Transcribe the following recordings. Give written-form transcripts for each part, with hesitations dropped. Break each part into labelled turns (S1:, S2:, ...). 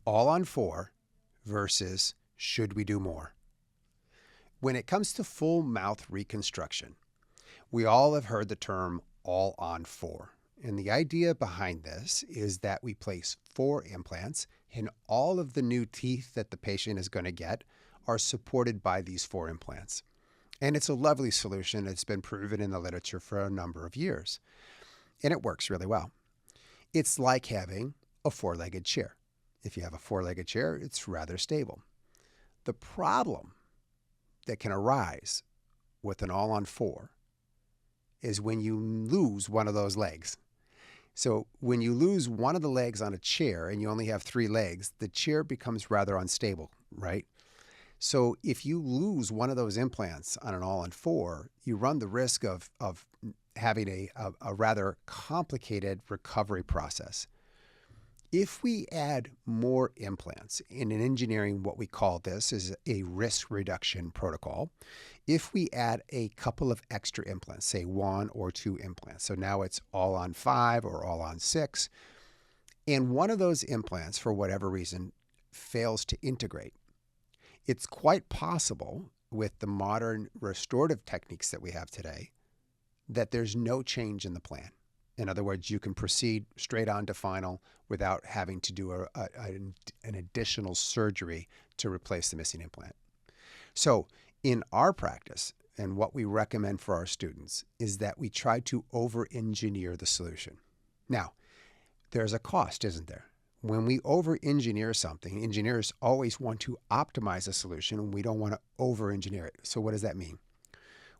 S1: All-on-4 versus should we do more? When it comes to full mouth reconstruction, we all have heard the term all-on-4. And the idea behind this is that we place 4 implants and all of the new teeth that the patient is going to get are supported by these 4 implants. And it's a lovely solution. It's been proven in the literature for a number of years. And it works really well. It's like having a 4-legged chair. If you have a 4-legged chair, it's rather stable. The problem that can arise with an all-on-4 is when you lose one of those legs. So when you lose one of the legs on a chair and you only have 3 legs, the chair becomes rather unstable, right? So if you lose one of those implants on an all-on-4, you run the risk of having a rather complicated recovery process. If we add more implants in engineering, what we call this is a risk reduction protocol. If we add a couple of extra implants, say 1 or 2 implants, so now it's all-on-5 or all-on-6, and one of those implants, for whatever reason, fails to integrate, it's quite possible with the modern restorative techniques that we have today that there's no change in the plan. In other words, you can proceed straight on to final without having to do an additional surgery to replace the missing implant. So in our practice, and what we recommend for our students, is that we try to over-engineer the solution. Now, there's a cost, isn't there? When we over-engineer something, engineers always want to optimize a solution, and we don't want to over-engineer it. So what does that mean?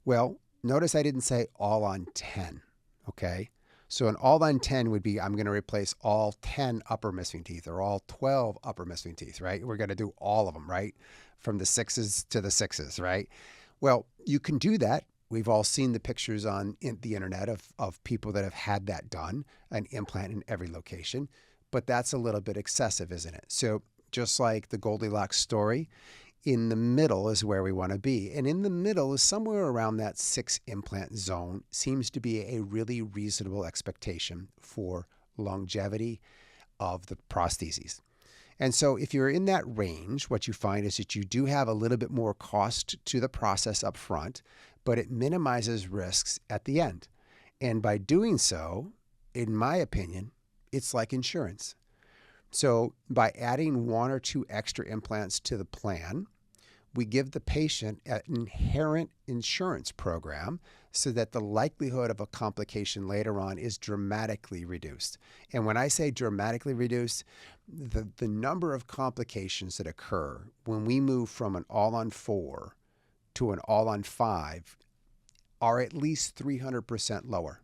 S1: Well, notice I didn't say all on 10, okay? So an all-on-10 would be, I'm going to replace all 10 upper missing teeth or all 12 upper missing teeth, right? We're going to do all of them, right? From the 6s to the 6s, right? Well, you can do that. We've all seen the pictures on the internet of people that have had that done, an implant in every location, but that's a little bit excessive, isn't it? So just like the Goldilocks story, in the middle is where we want to be. And in the middle is somewhere around that 6 implant zone seems to be a really reasonable expectation for longevity of the prostheses. And so if you're in that range, what you find is that you do have a little bit more cost to the process up front, but it minimizes risks at the end. And by doing so, in my opinion, it's like insurance. So by adding 1 or 2 extra implants to the plan, we give the patient an inherent insurance program so that the likelihood of a complication later on is dramatically reduced. And when I say dramatically reduced, the number of complications that occur when we move from an all-on-4 to an all-on-5 are at least 300% lower.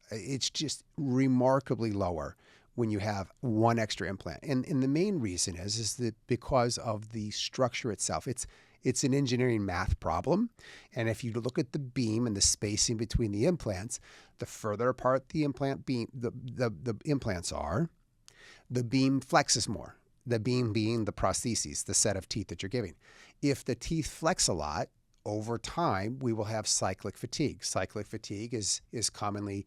S1: It's just remarkably lower when you have 1 extra implant. And the main reason is that because of the structure itself. It's an engineering math problem. And if you look at the beam and the spacing between the implants, the further apart the implant beam, the implants are, the beam flexes more. The beam being the prostheses, the set of teeth that you're giving. If the teeth flex a lot, over time, we will have cyclic fatigue. Cyclic fatigue is commonly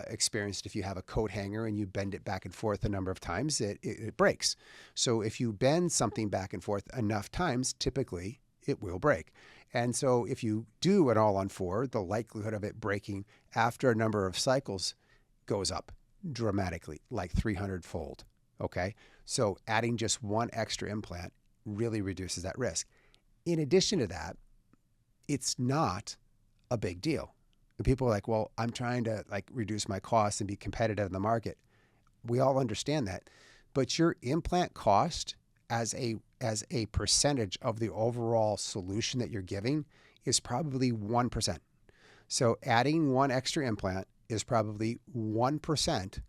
S1: experienced if you have a coat hanger and you bend it back and forth a number of times, it breaks. So if you bend something back and forth enough times, typically it will break. And so if you do an all-on-4, the likelihood of it breaking after a number of cycles goes up dramatically, like 300-fold, okay? So adding just 1 extra implant really reduces that risk. In addition to that, it's not a big deal. And people are like, well, I'm trying to reduce my costs and be competitive in the market. We all understand that. But your implant cost as a percentage of the overall solution that you're giving is probably 1%. So adding 1 extra implant is probably 1%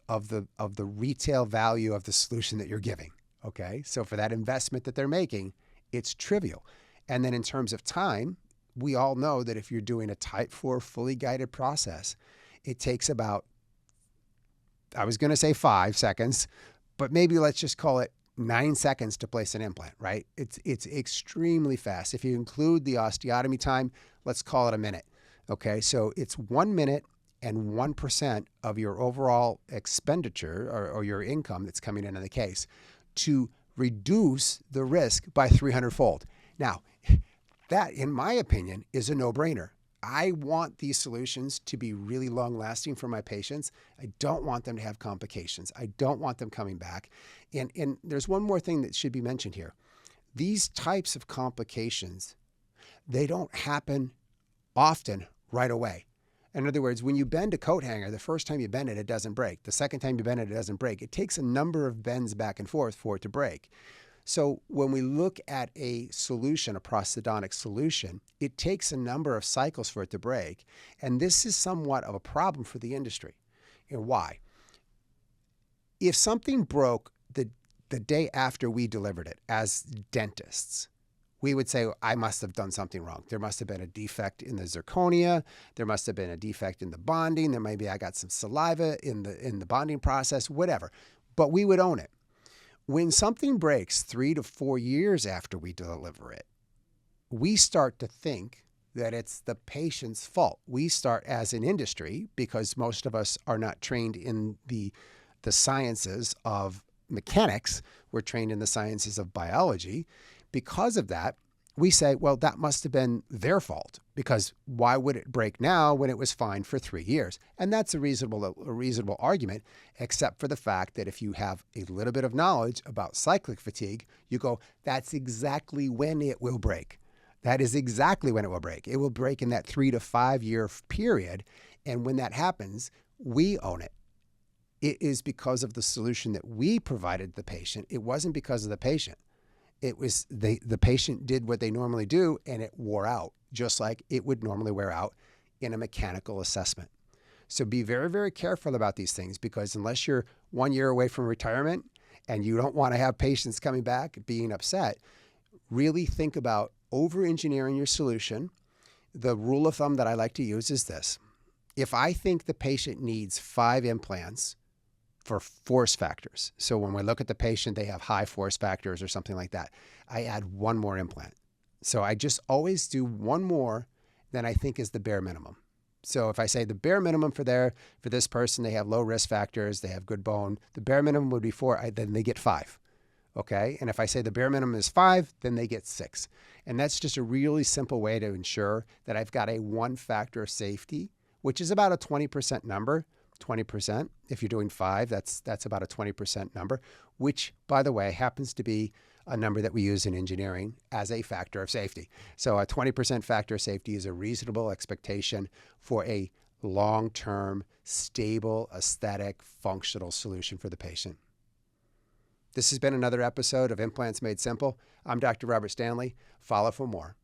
S1: of the retail value of the solution that you're giving. Okay? So for that investment that they're making, it's trivial. And then in terms of time, we all know that if you're doing a Type 4 fully guided process, it takes about, I was going to say 5 seconds, but maybe let's just call it 9 seconds to place an implant, right? It's extremely fast. If you include the osteotomy time, let's call it a minute. Okay, so it's 1 minute and 1% of your overall expenditure or your income that's coming into the case. to reduce the risk by 300-fold. Now, that, in my opinion, is a no-brainer. I want these solutions to be really long-lasting for my patients. I don't want them to have complications. I don't want them coming back. And there's one more thing that should be mentioned here. These types of complications, they don't happen often right away. In other words, when you bend a coat hanger, the first time you bend it, it doesn't break. The second time you bend it, it doesn't break. It takes a number of bends back and forth for it to break. So when we look at a solution, a prosthodontic solution, it takes a number of cycles for it to break. And this is somewhat of a problem for the industry. And why? If something broke the day after we delivered it as dentists, we would say, I must have done something wrong. There must have been a defect in the zirconia. There must have been a defect in the bonding. There maybe I got some saliva in the bonding process, whatever. But we would own it. When something breaks 3 to 4 years after we deliver it, we start to think that it's the patient's fault. We start as an industry, because most of us are not trained in the sciences of mechanics. We're trained in the sciences of biology. Because of that, we say, well, that must have been their fault, because why would it break now when it was fine for 3 years? And that's a reasonable argument, except for the fact that if you have a little bit of knowledge about cyclic fatigue, you go, that's exactly when it will break. That is exactly when it will break. It will break in that 3 to 5 year period. And when that happens, we own it. It is because of the solution that we provided the patient. It wasn't because of the patient. It was the patient did what they normally do, and it wore out, just like it would normally wear out in a mechanical assessment. So be very, very careful about these things, because unless you're 1 year away from retirement and you don't want to have patients coming back being upset, really think about over-engineering your solution. The rule of thumb that I like to use is this. If I think the patient needs 5 implants for force factors. So when we look at the patient, they have high force factors or something like that, I add 1 more implant. So I just always do 1 more than I think is the bare minimum. So if I say the bare minimum for this person, they have low risk factors, they have good bone, the bare minimum would be 4, then they get 5. Okay. And if I say the bare minimum is 5, then they get 6. And that's just a really simple way to ensure that I've got a 1 factor safety, which is about a 20% number. 20%. If you're doing 5, that's about a 20% number, which, by the way, happens to be a number that we use in engineering as a factor of safety. So a 20% factor of safety is a reasonable expectation for a long-term, stable, aesthetic, functional solution for the patient. This has been another episode of Implants Made Simple. I'm Dr. Robert Stanley. Follow for more.